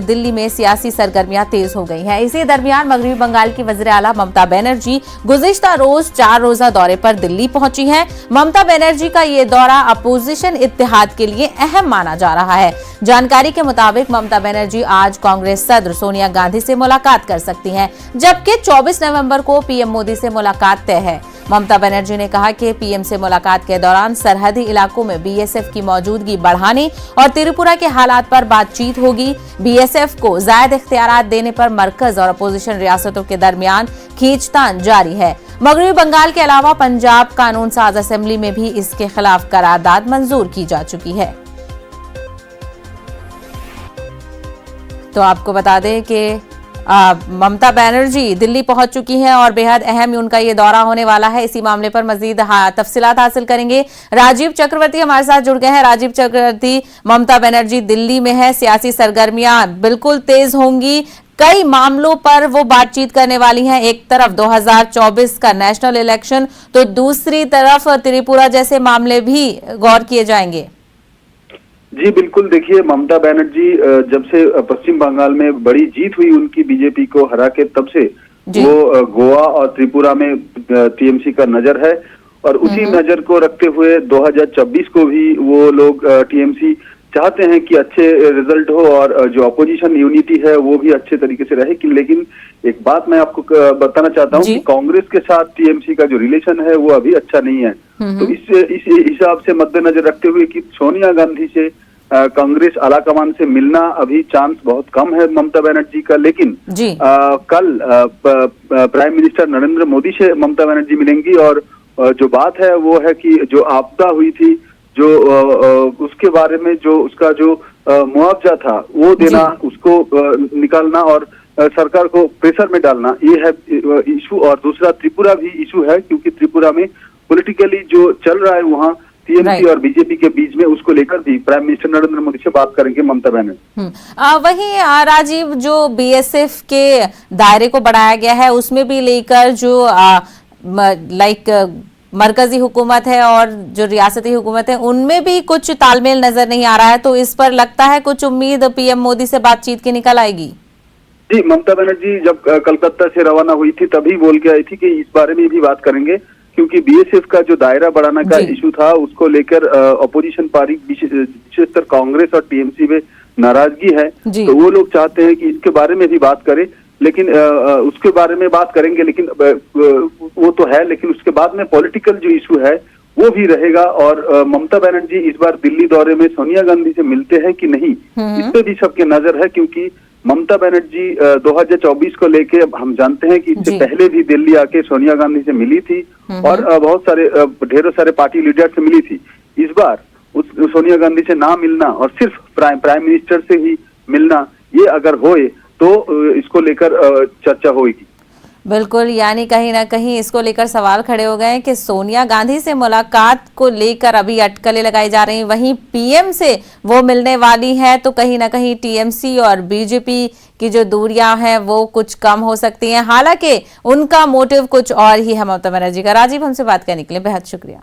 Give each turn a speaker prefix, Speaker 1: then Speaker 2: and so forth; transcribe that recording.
Speaker 1: दिल्ली में सियासी सरगर्मियां तेज हो गई हैं। इसी दरमियान मगरबी बंगाल की वज़ीर आला ममता बनर्जी गुज़िश्ता रोज 4 रोजा दौरे पर दिल्ली पहुंची हैं। ममता बनर्जी का ये दौरा अपोजिशन इत्तेहाद के लिए अहम माना जा रहा है। जानकारी के मुताबिक ममता बनर्जी आज कांग्रेस सदर सोनिया गांधी से मुलाकात कर सकती हैं, जबकि 24 नवंबर को पीएम मोदी से मुलाकात तय है। ममता बनर्जी ने कहा कि पीएम से मुलाकात के दौरान सरहदी इलाकों में बीएसएफ की मौजूदगी बढ़ाने और त्रिपुरा के हालात पर बातचीत होगी। बीएसएफ को ज़ायद इख्तियारात देने पर मरकज और अपोजिशन रियासतों के दरमियान खींचतान जारी है। मगरबी बंगाल के अलावा पंजाब कानून साज असेंबली में भी इसके खिलाफ करारदाद मंजूर की जा चुकी है। तो आपको बता दें कि ममता बनर्जी दिल्ली पहुंच चुकी हैं और बेहद अहम उनका ये दौरा होने वाला है। इसी मामले पर मजीद तफसीलात हासिल करेंगे। राजीव चक्रवर्ती हमारे साथ जुड़ गए हैं। राजीव चक्रवर्ती, ममता बनर्जी दिल्ली में है, सियासी सरगर्मियां बिल्कुल तेज होंगी, कई मामलों पर वो बातचीत करने वाली हैं। एक तरफ 2024 का नेशनल इलेक्शन, तो दूसरी तरफ त्रिपुरा जैसे मामले भी गौर किए जाएंगे।
Speaker 2: जी बिल्कुल, देखिए ममता बनर्जी जब से पश्चिम बंगाल में बड़ी जीत हुई उनकी बीजेपी को हरा के, तब से वो गोवा और त्रिपुरा में टीएमसी का नजर है और उसी नजर को रखते हुए 2024 को भी वो लोग टीएमसी चाहते हैं कि अच्छे रिजल्ट हो और जो अपोजिशन यूनिटी है वो भी अच्छे तरीके से रहे। लेकिन एक बात मैं आपको बताना चाहता हूँ कि कांग्रेस के साथ टीएमसी का जो रिलेशन है वो अभी अच्छा नहीं है। तो इस हिसाब से मद्देनजर रखते हुए कि सोनिया गांधी से कांग्रेस आलाकमान से मिलना अभी चांस बहुत कम है ममता बनर्जी का। लेकिन कल प्राइम मिनिस्टर नरेंद्र मोदी से ममता बनर्जी मिलेंगी और जो बात है वो है कि जो आपदा हुई थी, जो उसके बारे में जो उसका जो मुआवजा था वो देना, उसको निकालना और सरकार को प्रेशर में डालना, ये है इशू। और दूसरा त्रिपुरा भी इशू है, क्योंकि त्रिपुरा में पॉलिटिकली जो चल रहा है वहाँ टीएमसी और बीजेपी के बीच में, उसको लेकर भी प्राइम मिनिस्टर नरेंद्र मोदी से बात करेंगे ममता बनर्जी।
Speaker 1: वहीं राजीव, जो बीएसएफ के दायरे को बढ़ाया गया है उसमें भी लेकर जो मरकजी हुकूमत है और जो रियासती हुकूमत है उनमें भी कुछ तालमेल नजर नहीं आ रहा है, तो इस पर लगता है कुछ उम्मीद पीएम मोदी से बातचीत की निकल आएगी।
Speaker 2: जी, ममता बनर्जी जब कलकत्ता से रवाना हुई थी तभी बोल के आई थी कि इस बारे में भी बात करेंगे, क्योंकि बीएसएफ का जो दायरा बढ़ाने का इशू था उसको लेकर अपोजिशन पार्टी विशेषकर कांग्रेस और टीएमसी में नाराजगी है। तो वो लोग चाहते हैं कि इसके बारे में भी बात करें, लेकिन उसके बारे में बात करेंगे, लेकिन वो तो है, लेकिन उसके बाद में पॉलिटिकल जो इशू है वो भी रहेगा। और ममता बनर्जी इस बार दिल्ली दौरे में सोनिया गांधी से मिलते हैं कि नहीं, इस पे भी सबके नजर है। क्योंकि ममता बनर्जी 2024 को लेके हम जानते हैं कि इससे पहले भी दिल्ली आके सोनिया गांधी से मिली थी और बहुत सारे ढेरों सारे पार्टी लीडर से मिली थी। इस बार उस सोनिया गांधी से ना मिलना और सिर्फ प्राइम मिनिस्टर से ही मिलना, ये अगर होए तो इसको लेकर चर्चा होगी।
Speaker 1: बिल्कुल, यानी कहीं ना कहीं इसको लेकर सवाल खड़े हो गए हैं कि सोनिया गांधी से मुलाकात को लेकर अभी अटकलें लगाई जा रही हैं, वहीं पीएम से वो मिलने वाली है, तो कहीं ना कहीं टीएमसी और बीजेपी की जो दूरियां हैं वो कुछ कम हो सकती हैं। हालांकि उनका मोटिव कुछ और ही है ममता बनर्जी का। राजीव, हमसे बात करने के लिए बेहद शुक्रिया।